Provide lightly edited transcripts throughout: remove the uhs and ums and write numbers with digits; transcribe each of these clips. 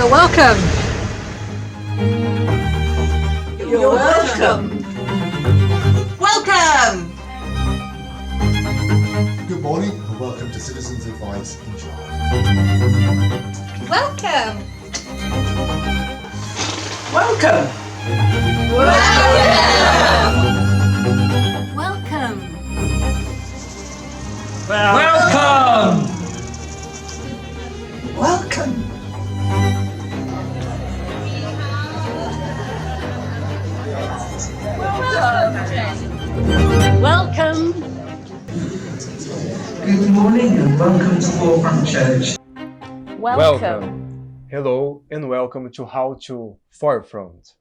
You're welcome. You're welcome. Welcome. Good morning and welcome to Citizens Advice in Chard. Welcome. Welcome. Welcome. Welcome. Welcome. Welcome. Good morning and welcome to Forefront Church. Welcome. Hello and welcome to How to Forefront.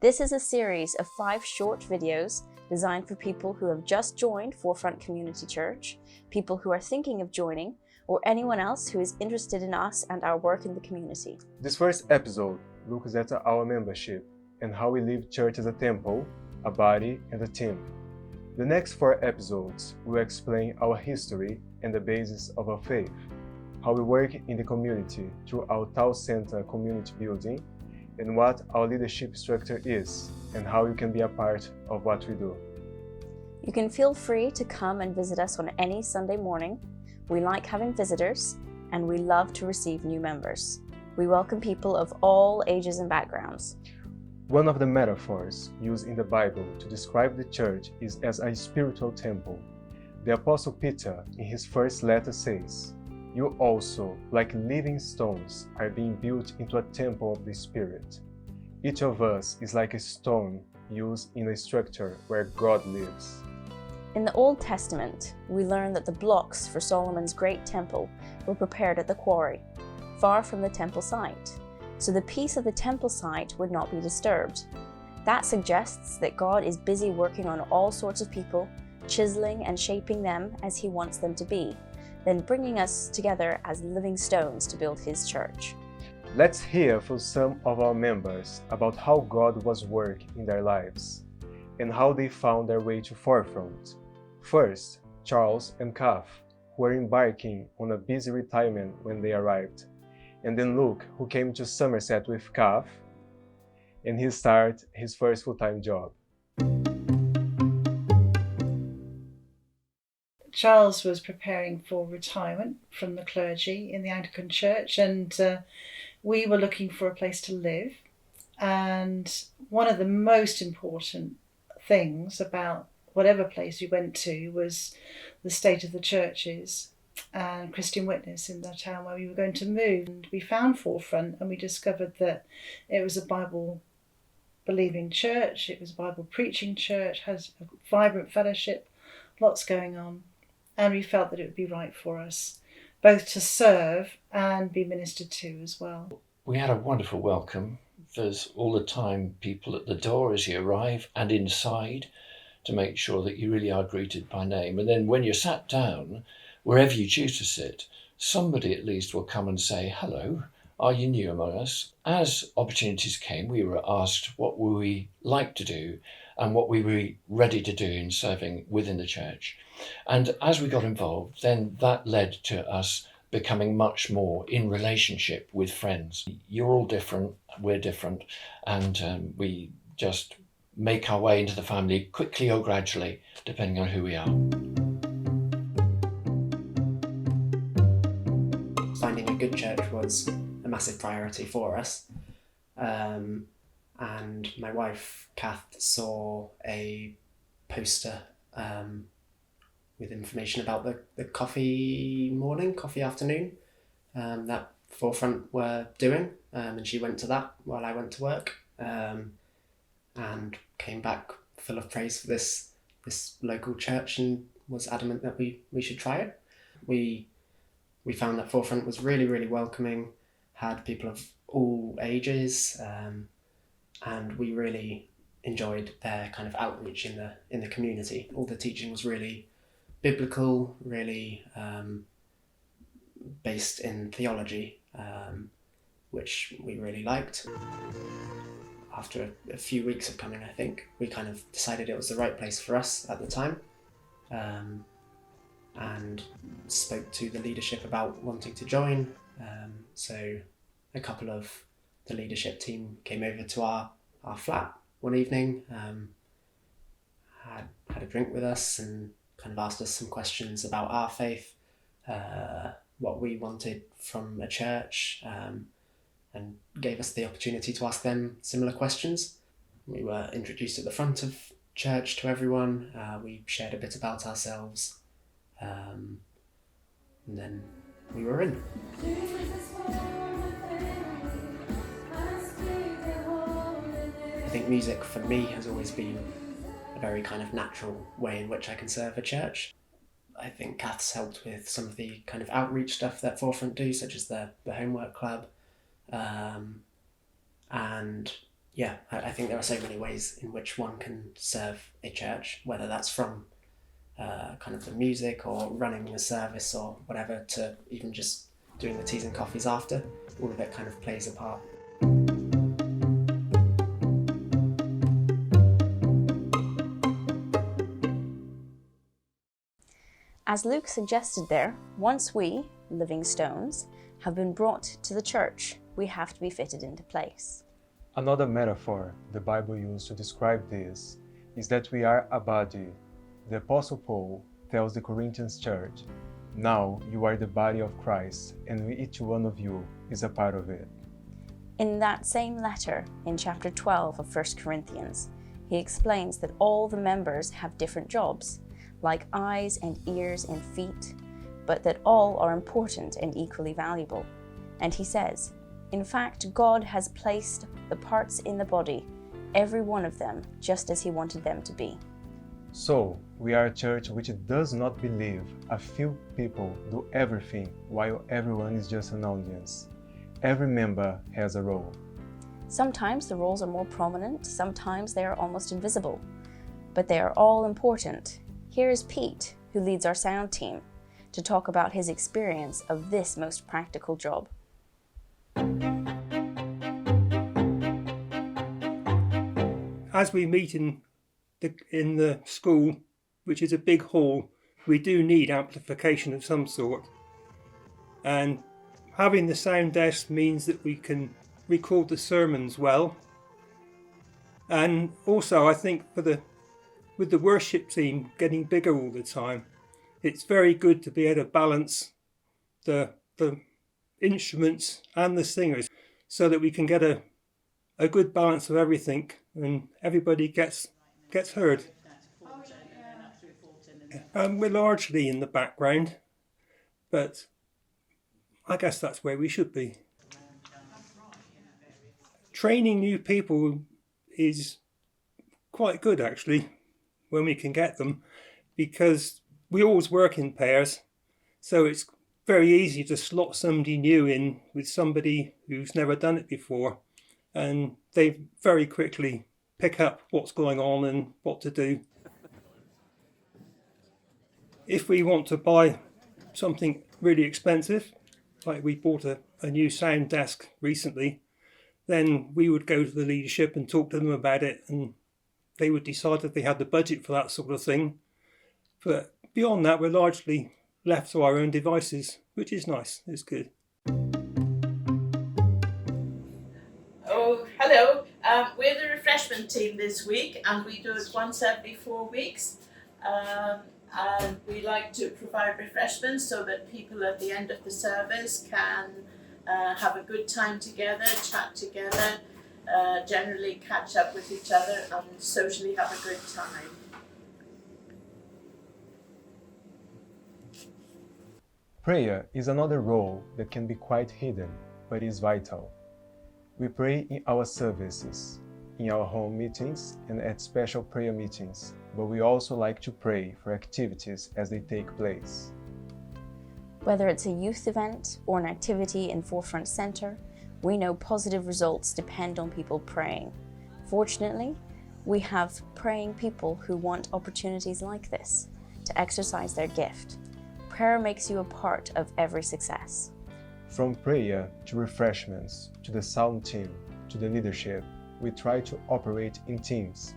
This is a series of 5 short videos designed for people who have just joined Forefront Community Church, people who are thinking of joining, or anyone else who is interested in us and our work in the community. This first episode looks at our membership and how we live church as a temple, a body, and a team. The next 4 episodes will explain our history and the basis of our faith, how we work in the community through our South Center community building, and what our leadership structure is, and how you can be a part of what we do. You can feel free to come and visit us on any Sunday morning. We like having visitors, and we love to receive new members. We welcome people of all ages and backgrounds. One of the metaphors used in the Bible to describe the church is as a spiritual temple. The Apostle Peter, in his first letter, says, "You also, like living stones, are being built into a temple of the Spirit." Each of us is like a stone used in a structure where God lives. In the Old Testament, we learn that the blocks for Solomon's great temple were prepared at the quarry, far from the temple site, so the peace of the temple site would not be disturbed. That suggests that God is busy working on all sorts of people, chiseling and shaping them as He wants them to be, then bringing us together as living stones to build His church. Let's hear from some of our members about how God was working in their lives and how they found their way to Forefront. First, Charles and Kath, who were embarking on a busy retirement when they arrived, and then Luke, who came to Somerset with Kath, and he started his first full-time job. Charles was preparing for retirement from the clergy in the Anglican Church, and we were looking for a place to live. And one of the most important things about whatever place we went to was the state of the churches and Christian witness in the town where we were going to move. And we found Forefront, and we discovered that it was a Bible believing church, it was a Bible preaching church, has a vibrant fellowship, lots going on. And we felt that it would be right for us both to serve and be ministered to as well. We had a wonderful welcome. There's all the time people at the door as you arrive and inside to make sure that you really are greeted by name. And then when you're sat down, wherever you choose to sit, somebody at least will come and say, "Hello, are you new among us?" As opportunities came, we were asked what we like to do and what we were ready to do in serving within the church. And as we got involved, then that led to us becoming much more in relationship with friends. You're all different, we're different, and we just make our way into the family quickly or gradually, depending on who we are. Finding a good church was a massive priority for us. And my wife, Kath, saw a poster with information about the coffee afternoon that Forefront were doing. And she went to that while I went to work. And came back full of praise for this local church and was adamant that we should try it. We found that Forefront was really, really welcoming, had people of all ages, and we really enjoyed their kind of outreach in the community. All the teaching was really biblical, really based in theology, which we really liked. After a few weeks of coming, I think, we kind of decided it was the right place for us at the time, and spoke to the leadership about wanting to join. So a couple of the leadership team came over to our flat one evening, had a drink with us and kind of asked us some questions about our faith, what we wanted from a church, and gave us the opportunity to ask them similar questions. We were introduced at the front of church to everyone. We shared a bit about ourselves, and then we were in. I think music for me has always been a very kind of natural way in which I can serve a church. I think Kath's helped with some of the kind of outreach stuff that Forefront do, such as the homework club. And yeah, I think there are so many ways in which one can serve a church, whether that's from kind of the music or running the service or whatever, to even just doing the teas and coffees after. All of it kind of plays a part. As Luke suggested there, once we, living stones, have been brought to the church, we have to be fitted into place. Another metaphor the Bible used to describe this is that we are a body. The Apostle Paul tells the Corinthians church, "Now you are the body of Christ, and each one of you is a part of it." In that same letter, in chapter 12 of 1 Corinthians, he explains that all the members have different jobs, like eyes and ears and feet, but that all are important and equally valuable. And he says, "In fact, God has placed the parts in the body, every one of them, just as he wanted them to be." So, we are a church which does not believe a few people do everything while everyone is just an audience. Every member has a role. Sometimes the roles are more prominent, sometimes they are almost invisible, but they are all important. Here is Pete, who leads our sound team, to talk about his experience of this most practical job. As we meet in the school, which is a big hall, we do need amplification of some sort. And having the sound desk means that we can record the sermons well. And also, I think with the worship team getting bigger all the time, it's very good to be able to balance the instruments and the singers so that we can get a good balance of everything and everybody gets heard. We're largely in the background, but I guess that's where we should be. Training new people is quite good actually, when we can get them, because we always work in pairs, so it's very easy to slot somebody new in with somebody who's never done it before, and they very quickly pick up what's going on and what to do. If we want to buy something really expensive, like we bought a new sound desk recently, then we would go to the leadership and talk to them about it, and they would decide if they had the budget for that sort of thing. But beyond that, we're largely left to our own devices, which is nice, it's good. Oh, hello. We're the refreshment team this week, and we do it once every 4 weeks. And we like to provide refreshments so that people at the end of the service can have a good time together, chat together, generally catch up with each other and socially have a good time. Prayer is another role that can be quite hidden, but is vital. We pray in our services, in our home meetings, and at special prayer meetings, but we also like to pray for activities as they take place. Whether it's a youth event or an activity in Forefront Centre, we know positive results depend on people praying. Fortunately, we have praying people who want opportunities like this to exercise their gift. Prayer makes you a part of every success. From prayer to refreshments, to the sound team, to the leadership, we try to operate in teams.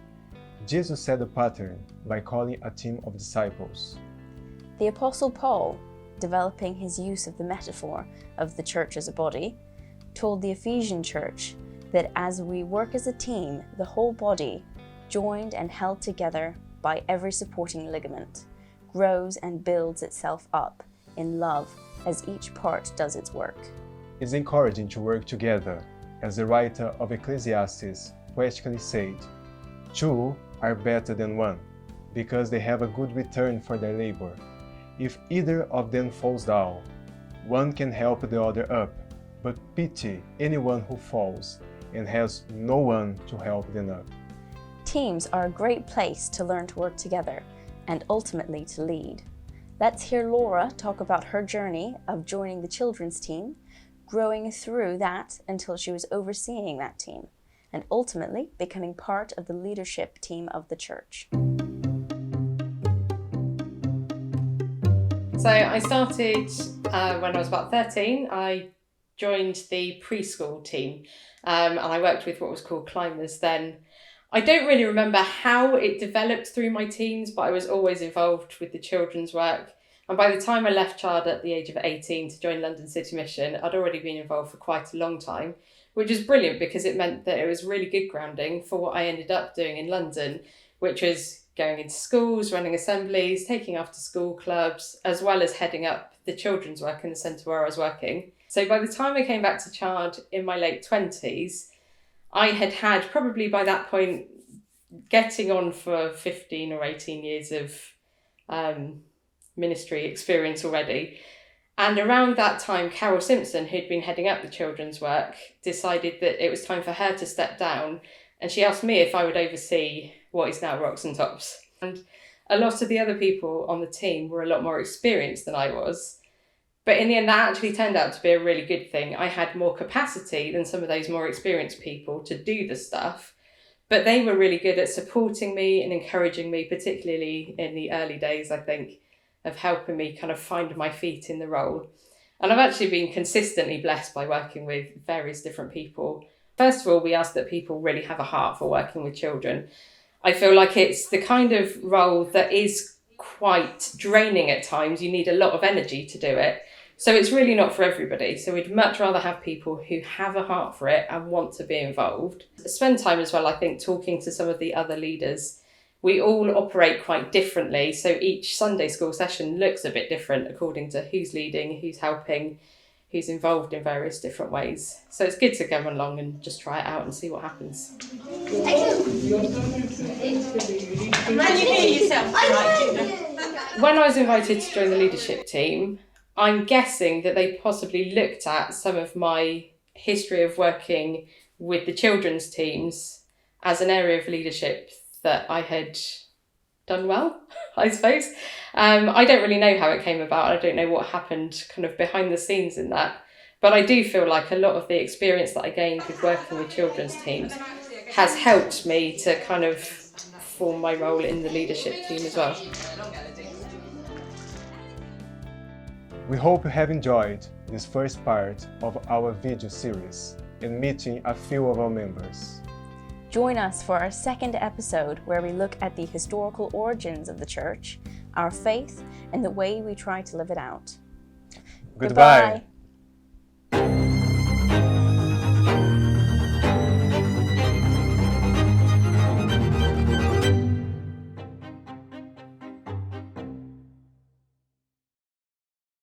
Jesus set a pattern by calling a team of disciples. The Apostle Paul, developing his use of the metaphor of the church as a body, told the Ephesian church that as we work as a team, the whole body, joined and held together by every supporting ligament, grows and builds itself up in love as each part does its work. It's encouraging to work together, as the writer of Ecclesiastes poetically said, "Two are better than one, because they have a good return for their labor. If either of them falls down, one can help the other up, but pity anyone who falls and has no one to help them up." Teams are a great place to learn to work together and ultimately to lead. Let's hear Laura talk about her journey of joining the children's team, growing through that until she was overseeing that team, and ultimately becoming part of the leadership team of the church. So I started when I was about 13. I joined the preschool team and I worked with what was called climbers then. I don't really remember how it developed through my teens, but I was always involved with the children's work. And by the time I left Chard at the age of 18 to join London City Mission, I'd already been involved for quite a long time, which is brilliant because it meant that it was really good grounding for what I ended up doing in London, which was going into schools, running assemblies, taking after school clubs, as well as heading up the children's work in the centre where I was working. So by the time I came back to Chard in my late 20s, I had probably by that point getting on for 15 or 18 years of ministry experience already. And around that time, Carol Simpson, who'd been heading up the children's work, decided that it was time for her to step down. And she asked me if I would oversee what is now Rocks and Tops. And a lot of the other people on the team were a lot more experienced than I was. But in the end, that actually turned out to be a really good thing. I had more capacity than some of those more experienced people to do the stuff. But they were really good at supporting me and encouraging me, particularly in the early days, I think, of helping me kind of find my feet in the role. And I've actually been consistently blessed by working with various different people. First of all, we ask that people really have a heart for working with children. I feel like it's the kind of role that is quite draining at times. You need a lot of energy to do it. So it's really not for everybody. So we'd much rather have people who have a heart for it and want to be involved. Spend time as well, I think, talking to some of the other leaders. We all operate quite differently. So each Sunday school session looks a bit different according to who's leading, who's helping, who's involved in various different ways. So it's good to go along and just try it out and see what happens. When I was invited to join the leadership team, I'm guessing that they possibly looked at some of my history of working with the children's teams as an area of leadership that I had done well, I suppose. I don't really know how it came about. I don't know what happened kind of behind the scenes in that. But I do feel like a lot of the experience that I gained with working with children's teams has helped me to kind of form my role in the leadership team as well. We hope you have enjoyed this first part of our video series and meeting a few of our members. Join us for our second episode where we look at the historical origins of the church, our faith, and the way we try to live it out. Goodbye.